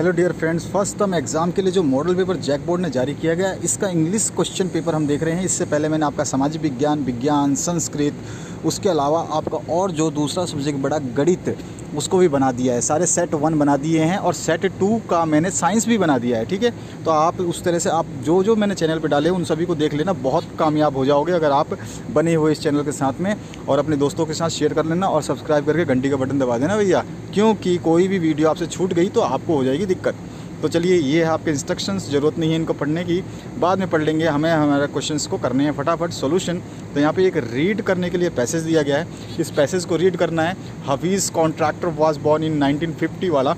Hello dear friends, first term exam के लिए जो मॉडल पेपर जैक बोर्ड ने जारी किया गया है, इसका इंग्लिश क्वेश्चन पेपर हम देख रहे हैं। इससे पहले मैंने आपका सामाजिक विज्ञान, संस्कृत, उसके अलावा आपका और जो दूसरा सब्जेक्ट बड़ा गणित, उसको भी बना दिया है। सारे सेट 1 बना दिए हैं और सेट 2 का मैंने साइंस भी बना दिया है। ठीक है, तो आप उस तरह से आप जो मैंने चैनल पे डाले उन सभी को देख लेना, बहुत कामयाब हो जाओगे अगर आप बने हुए इस चैनल के साथ में। और अपने दोस्तों के साथ शेयर कर लेना और सब्सक्राइब करके घंटी का बटन दबा देना भैया, क्योंकि कोई भी वीडियो आपसे छूट गई तो आपको हो जाएगी दिक्कत। तो चलिए, ये है आपके इंस्ट्रक्शंस, ज़रूरत नहीं है इनको पढ़ने की, बाद में पढ़ लेंगे। हमें हमारे क्वेश्चंस को करने हैं फटाफट सॉल्यूशन। तो यहाँ पे एक रीड करने के लिए पैसेज दिया गया है, इस पैसेज को रीड करना है। Hafeez contractor was born in 1950 वाला,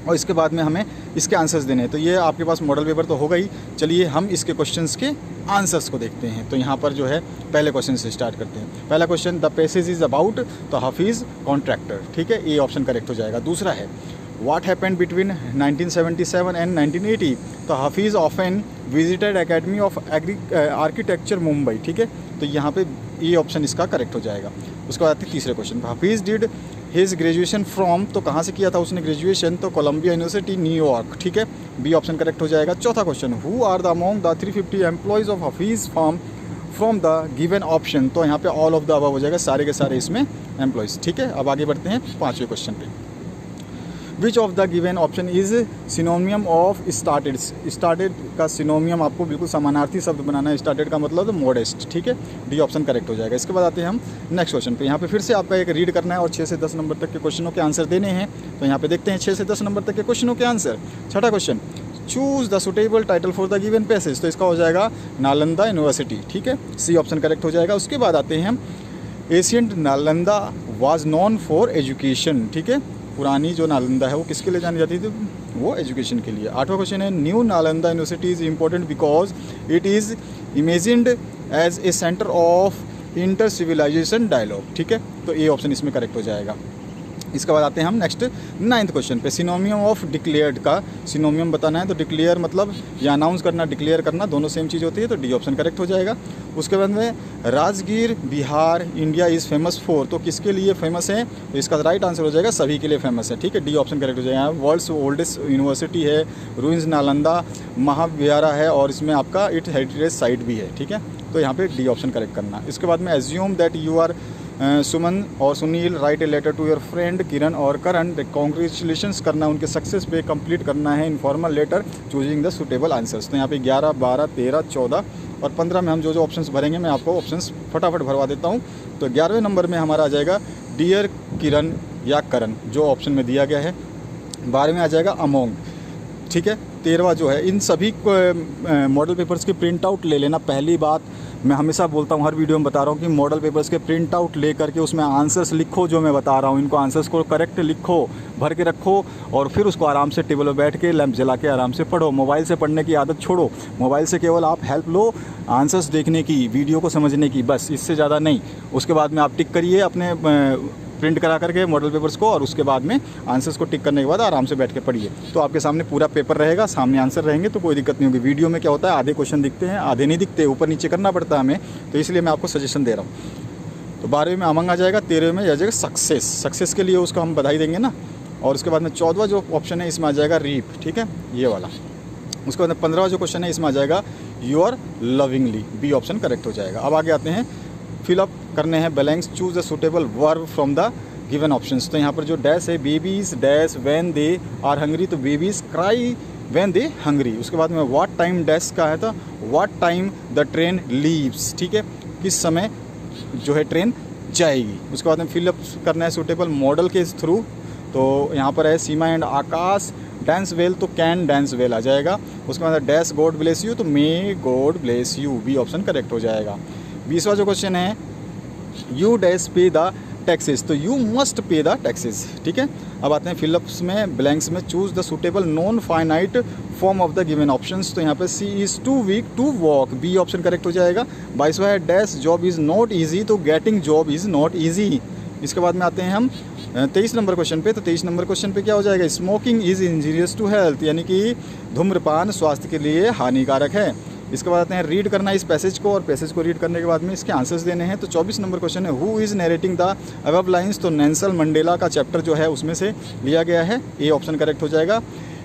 और इसके बाद में हमें इसके आंसर्स देने हैं। तो ये आपके पास मॉडल पेपर तो होगा ही। चलिए हम इसके क्वेश्चंस के आंसर्स को देखते हैं। तो यहाँ पर जो है पहले क्वेश्चन से स्टार्ट करते हैं। पहला question, the passage is about, तो हफीज़ कॉन्ट्रैक्टर, ठीक है, ये ऑप्शन करेक्ट हो जाएगा। दूसरा है, What happened between 1977 and 1980? तो Hafeez often visited academy of architecture Mumbai, ठीक है, तो यहाँ पे ये ऑप्शन इसका करेक्ट हो जाएगा। उसके बाद आते हैं तीसरे question, Hafeez did his graduation from, तो कहाँ से किया था उसने ग्रेजुएशन, तो कोलंबिया यूनिवर्सिटी न्यूयॉर्क, ठीक है, बी ऑप्शन करेक्ट हो जाएगा। चौथा question, who are the among the 350 employees of Hafeez farm from the given option, तो यहाँ पे ऑल ऑफ द अबव हो जाएगा, सारे के सारे इसमें एम्प्लॉयज़, ठीक है। अब आगे बढ़ते हैं पाँचवें क्वेश्चन पे। विच of the given option is सिनोनियम of started, started का सिनोनियम आपको बिल्कुल समानार्थी शब्द बनाना है। स्टार्टेड का मतलब तो मॉडेस्ट, ठीक है, डी ऑप्शन करेक्ट हो जाएगा। इसके बाद आते हैं हम नेक्स्ट क्वेश्चन पे। यहाँ पे फिर से आपका एक रीड करना है और 6 से 10 नंबर तक के क्वेश्चनों के आंसर देने हैं। तो यहाँ पे देखते हैं 6 से 10 नंबर तक के क्वेश्चनों के आंसर। छठा question, choose the suitable title for the given passage, तो इसका हो जाएगा नालंदा यूनिवर्सिटी, ठीक है, सी ऑप्शन करेक्ट हो जाएगा। उसके बाद आते हैं हम, ancient Nalanda was non for education, ठीक है, पुरानी जो नालंदा है वो किसके लिए जानी जाती थी, वो एजुकेशन के लिए। आठवां क्वेश्चन है, new Nalanda university is important because it is imagined as a centre of inter civilisation dialogue, ठीक है, तो ये ऑप्शन इसमें करेक्ट हो जाएगा। इसके बाद आते हैं हम नेक्स्ट 9th क्वेश्चन पे। सिनोनियम ऑफ डिक्लेयर्ड का सिनोनियम बताना है, तो डिक्लेयर मतलब या अनाउंस करना, डिक्लेयर करना, दोनों सेम चीज़ होती है, तो डी ऑप्शन करेक्ट हो जाएगा। उसके बाद में, Rajgir Bihar India is famous for, तो किसके लिए फेमस है, तो इसका राइट आंसर हो जाएगा सभी के लिए फेमस है, ठीक है, डी ऑप्शन करेक्ट हो जाएगा। वर्ल्ड्स ओल्डेस्ट यूनिवर्सिटी है, रूइंस नालंदा महाविहारा है, और इसमें आपका इट हेरिटेज साइट भी है, ठीक है, तो यहाँ पे डी ऑप्शन करेक्ट करना। इसके बाद में, assume that you are Suman और Sunil, write a letter to your friend Kiran और करण, कॉन्ग्रेचुलेशंस करना उनके सक्सेस पे, कंप्लीट करना है informal letter, choosing the suitable answers. तो यहाँ पे 11, 12, 13, 14 और 15 में हम जो ऑप्शंस भरेंगे, मैं आपको ऑप्शंस फटाफट भरवा देता हूँ। तो 11वें नंबर में हमारा आ जाएगा डियर किरण या करण, जो ऑप्शन में दिया गया है। 12वें आ जाएगा अमोंग, ठीक है। 13वां जो है, इन सभी मॉडल पेपर्स की प्रिंट आउट ले लेना। पहली बात मैं हमेशा बोलता हूँ, हर वीडियो में बता रहा हूँ कि मॉडल पेपर्स के प्रिंट आउट ले करके उसमें आंसर्स लिखो, जो मैं बता रहा हूँ, इनको आंसर्स को करेक्ट लिखो, भर के रखो, और फिर उसको आराम से टेबल पर बैठ के लैंप जला के आराम से पढ़ो। मोबाइल से पढ़ने की आदत छोड़ो, मोबाइल से केवल आप हेल्प लो आंसर्स देखने की, वीडियो को समझने की, बस, इससे ज़्यादा नहीं। उसके बाद में आप टिक करिए अपने प्रिंट करा करके मॉडल पेपर्स को, और उसके बाद में आंसर्स को टिक करने के बाद आराम से बैठ के पढ़िए। तो आपके सामने पूरा पेपर रहेगा, सामने आंसर रहेंगे, तो कोई दिक्कत नहीं होगी। वीडियो में क्या होता है, आधे क्वेश्चन दिखते हैं, आधे नहीं दिखते, ऊपर नीचे करना पड़ता है हमें, तो इसलिए मैं आपको सजेशन दे रहा हूँ। तो 12वें में अमंग आ जाएगा, 13वें में आ जाएगा सक्सेस, सक्सेस के लिए उसको हम बधाई देंगे ना। और उसके बाद में 14वां जो ऑप्शन है इसमें आ जाएगा रीप, ठीक है, ये वाला। उसके बाद में 15वां जो क्वेश्चन है इसमें आ जाएगा you are lovingly, B option correct हो जाएगा। अब आगे आते हैं, फिलअप करने हैं blanks, choose the suitable verb from the given options. तो यहाँ पर जो डैश है, babies dash when they are hungry, तो babies cry when they hungry. उसके बाद में व्हाट टाइम डैश का है, तो what time the train leaves, ठीक है, किस समय जो है ट्रेन जाएगी। उसके बाद में फिलअप करना है सुटेबल मॉडल के थ्रू, तो यहाँ पर है Seema and Akash dance well, तो कैन डांस वेल आ जाएगा। उसके बाद डैश गॉड ब्लेस यू, तो may God bless you, B option correct हो जाएगा। 20वां जो क्वेश्चन है, you dash pay the taxes, तो you must pay the taxes, ठीक है। अब आते हैं फिलअप्स में, ब्लैंक्स में, choose the suitable non finite form of the given options, तो यहाँ पे C is to weak to walk, B option correct हो जाएगा। 22वां है, dash job is not easy, तो getting job is not easy. इसके बाद में आते हैं हम 23 नंबर क्वेश्चन पे। तो 23 नंबर क्वेश्चन पे क्या हो जाएगा, smoking is injurious to health, यानी कि धूम्रपान स्वास्थ्य के लिए हानिकारक है। इसके बाद आते हैं रीड करना इस पैसेज को, और पैसेज को रीड करने के बाद में इसके आंसर्स देने हैं। तो 24 नंबर क्वेश्चन है, who is narrating the above lines, तो नेल्सन मंडेला का चैप्टर जो है उसमें से लिया गया है, ए ऑप्शन करेक्ट हो जाएगा।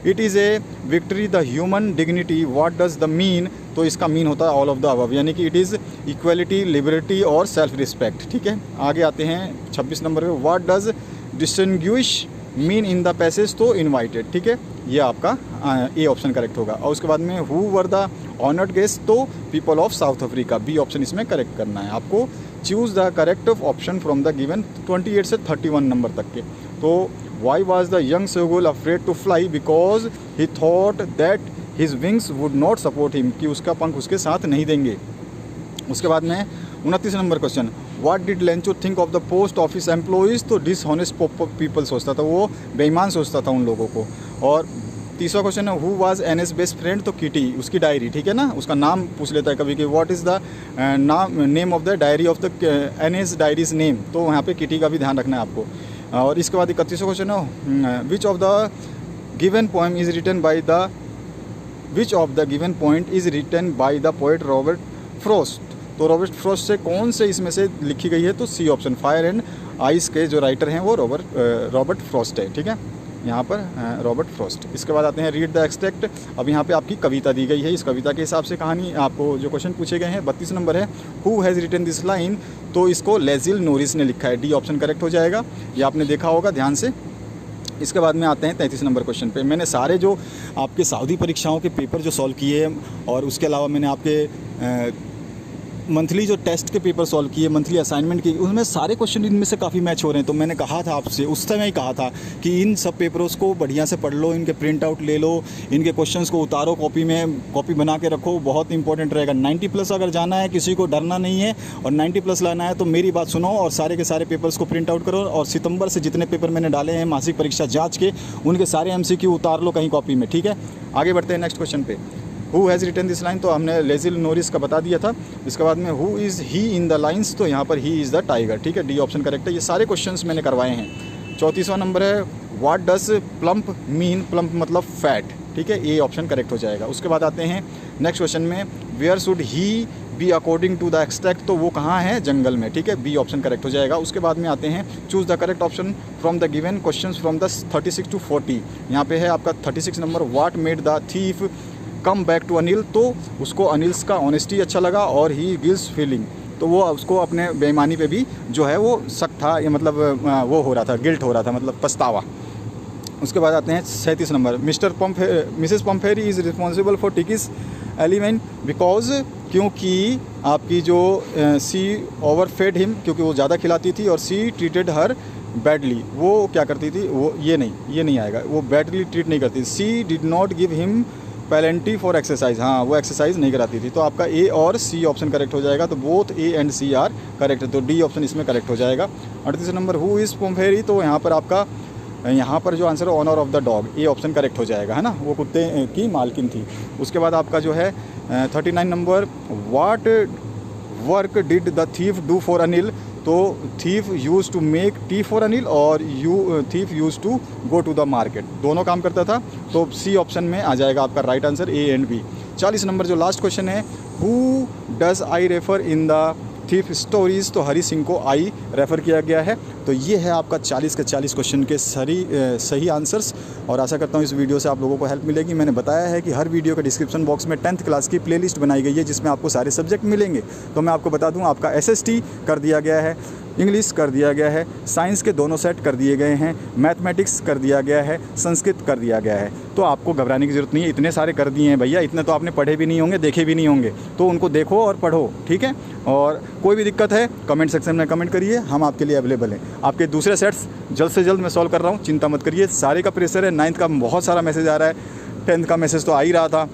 It is a victory the human dignity, what does the mean, तो इसका मीन होता है ऑल ऑफ द अबव, यानी कि इट इज़ इक्वलिटी, लिबर्टी और सेल्फ रिस्पेक्ट। ठीक है, आगे आते हैं 26 नंबर पे, what does distinguish mean in the passage, तो इनवाइटेड। ठीक है, ये आपका ए ऑप्शन करेक्ट होगा। और उसके बाद में who were the honoured guest, तो people of South Africa, B option इसमें करेक्ट करना है आपको। Choose the correct option from the given 28 से 31 नंबर तक के। तो why was the young seagull afraid to fly, because he thought that his wings would not support him, कि उसका पंख उसके साथ नहीं देंगे। उसके बाद में 29 number question, what did Lencho think of the post office employees, तो डिसऑनेस्ट पीपल सोचता था, वो बेईमान सोचता था उन लोगों को। और 30वां क्वेश्चन है, who was NS best friend, तो किटी, उसकी डायरी। ठीक है ना, उसका नाम पूछ लेता है कभी कि what is the name of the diary of the NS diaries name, तो वहाँ पे किटी का भी ध्यान रखना है आपको। और इसके बाद 31वां क्वेश्चन है, which of the given poem is written by the poet Robert Frost, तो रॉबर्ट फ्रॉस्ट से कौन से इसमें से लिखी गई है, तो C option, fire and ice के जो राइटर हैं वो रॉबर्ट फ्रॉस्ट है। ठीक है, यहाँ पर रॉबर्ट फ्रॉस्ट। इसके बाद आते हैं रीड द एक्सट्रैक्ट। अब यहाँ पे आपकी कविता दी गई है, इस कविता के हिसाब से कहानी आपको जो क्वेश्चन पूछे गए हैं। 32 नंबर है, who has written this line, तो इसको लेजिल नोरिस ने लिखा है, डी ऑप्शन करेक्ट हो जाएगा। ये आपने देखा होगा ध्यान से। इसके बाद में आते हैं 33 नंबर क्वेश्चन पे। मैंने सारे जो आपके सऊदी परीक्षाओं के पेपर जो सॉल्व किए हैं, और उसके अलावा मैंने आपके मंथली जो टेस्ट के पेपर सॉल्व किए, मंथली असाइनमेंट की, उनमें सारे क्वेश्चन इनमें से काफ़ी मैच हो रहे हैं। तो मैंने कहा था आपसे, उस समय ही कहा था कि इन सब पेपरों को बढ़िया से पढ़ लो, इनके प्रिंट आउट ले लो, इनके क्वेश्चंस को उतारो कॉपी में, कॉपी बना के रखो, बहुत इंपॉर्टेंट रहेगा। 90+ अगर जाना है, किसी को डरना नहीं है और 90+ लाना है, तो मेरी बात सुनो और सारे के सारे पेपर्स को प्रिंट आउट करो। और सितंबर से जितने पेपर मैंने डाले हैं मासिक परीक्षा जाँच के, उनके सारे MCQ उतार लो कहीं कॉपी में। ठीक है, आगे बढ़ते हैं नेक्स्ट क्वेश्चन पे। Who has written this line, तो हमने लेजिल नोरिस का बता दिया था। इसके बाद में who is he in the lines, तो यहाँ पर ही इज़ द टाइगर। ठीक है, डी ऑप्शन करेक्ट है। ये सारे क्वेश्चंस मैंने करवाए हैं। 34वां नंबर है, what does plump mean, plump मतलब फैट। ठीक है, ए ऑप्शन करेक्ट हो जाएगा। उसके बाद आते हैं नेक्स्ट क्वेश्चन में, where should he be according to the extract, तो वो कहाँ है, जंगल में। ठीक है, बी ऑप्शन करेक्ट हो जाएगा। उसके बाद में आते हैं, choose the correct option from the given questions from the 36 to 40। यहाँ पे है आपका 36 number, what made the thief come back to Anil, तो उसको अनिल्स का ऑनेस्टी अच्छा लगा और ही गिल्स फीलिंग, तो वो उसको अपने बेईमानी पे भी जो है वो शक था, या मतलब वो हो रहा था, गिल्ट हो रहा था, मतलब पछतावा। उसके बाद आते हैं 37 number, Mrs Pumphrey is responsible for Tricki's ailment because, क्योंकि आपकी जो सी ओवरफेड हिम, क्योंकि वो ज़्यादा खिलाती थी, और सी ट्रीटेड हर बैडली, वो क्या करती थी, वो ये नहीं आएगा, वो बैडली ट्रीट नहीं करती। She did not give him plenty for exercise, हाँ वो एक्सरसाइज नहीं कराती थी। तो आपका ए और सी ऑप्शन करेक्ट हो जाएगा। तो both A and C are correct है, तो डी ऑप्शन इसमें करेक्ट हो जाएगा। 38 नंबर, हु इज़ पोम्फेरी, तो यहाँ पर आपका जो आंसर है owner of the dog, A option correct हो जाएगा, है ना, वो कुत्ते की मालकिन थी। उसके बाद आपका जो है 39 number, what work did the thief do for Anil, तो thief use to make tea for Anil और thief use to go to the market, दोनों काम करता था। तो सी ऑप्शन में आ जाएगा आपका right answer, A and B. 40 number जो लास्ट क्वेश्चन है, who does I refer in the thief stories, तो हरी सिंह को आई रेफ़र किया गया है। तो ये है आपका 40 के 40 क्वेश्चन के सही आंसर्स, और आशा करता हूँ इस वीडियो से आप लोगों को हेल्प मिलेगी। मैंने बताया है कि हर वीडियो के डिस्क्रिप्शन बॉक्स में 10th क्लास की प्लेलिस्ट बनाई गई है, जिसमें आपको सारे सब्जेक्ट मिलेंगे। तो मैं आपको बता दूँ, आपका SST कर दिया गया है, इंग्लिश कर दिया गया है, साइंस के दोनों सेट कर दिए गए हैं, मैथमेटिक्स कर दिया गया है, संस्कृत कर दिया गया है। तो आपको घबराने की ज़रूरत नहीं है, इतने सारे कर दिए हैं भैया, इतने तो आपने पढ़े भी नहीं होंगे, देखे भी नहीं होंगे, तो उनको देखो और पढ़ो, ठीक है। और कोई भी दिक्कत है कमेंट सेक्शन में कमेंट करिए, हम आपके लिए अवेलेबल हैं। आपके दूसरे सेट्स जल्द से जल्द मैं सॉल्व कर रहा हूँ, चिंता मत करिए। सारे का प्रेशर है, 9th का बहुत सारा मैसेज आ रहा है, 10th का मैसेज तो आ ही रहा था,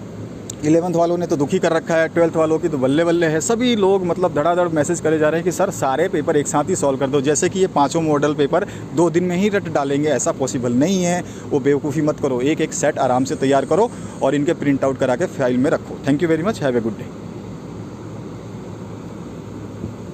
11th वालों ने तो दुखी कर रखा है, 12th वालों की तो बल्ले बल्ले है। सभी लोग मतलब धड़ाधड़ मैसेज करे जा रहे हैं कि सर सारे पेपर एक साथ ही सॉल्व कर दो, जैसे कि ये 5 मॉडल पेपर 2 दिन में ही रट डालेंगे, ऐसा पॉसिबल नहीं है। वो बेवकूफ़ी मत करो, एक एक सेट आराम से तैयार करो और इनके प्रिंट आउट करा के फाइल में रखो। Thank you very much, have a good day.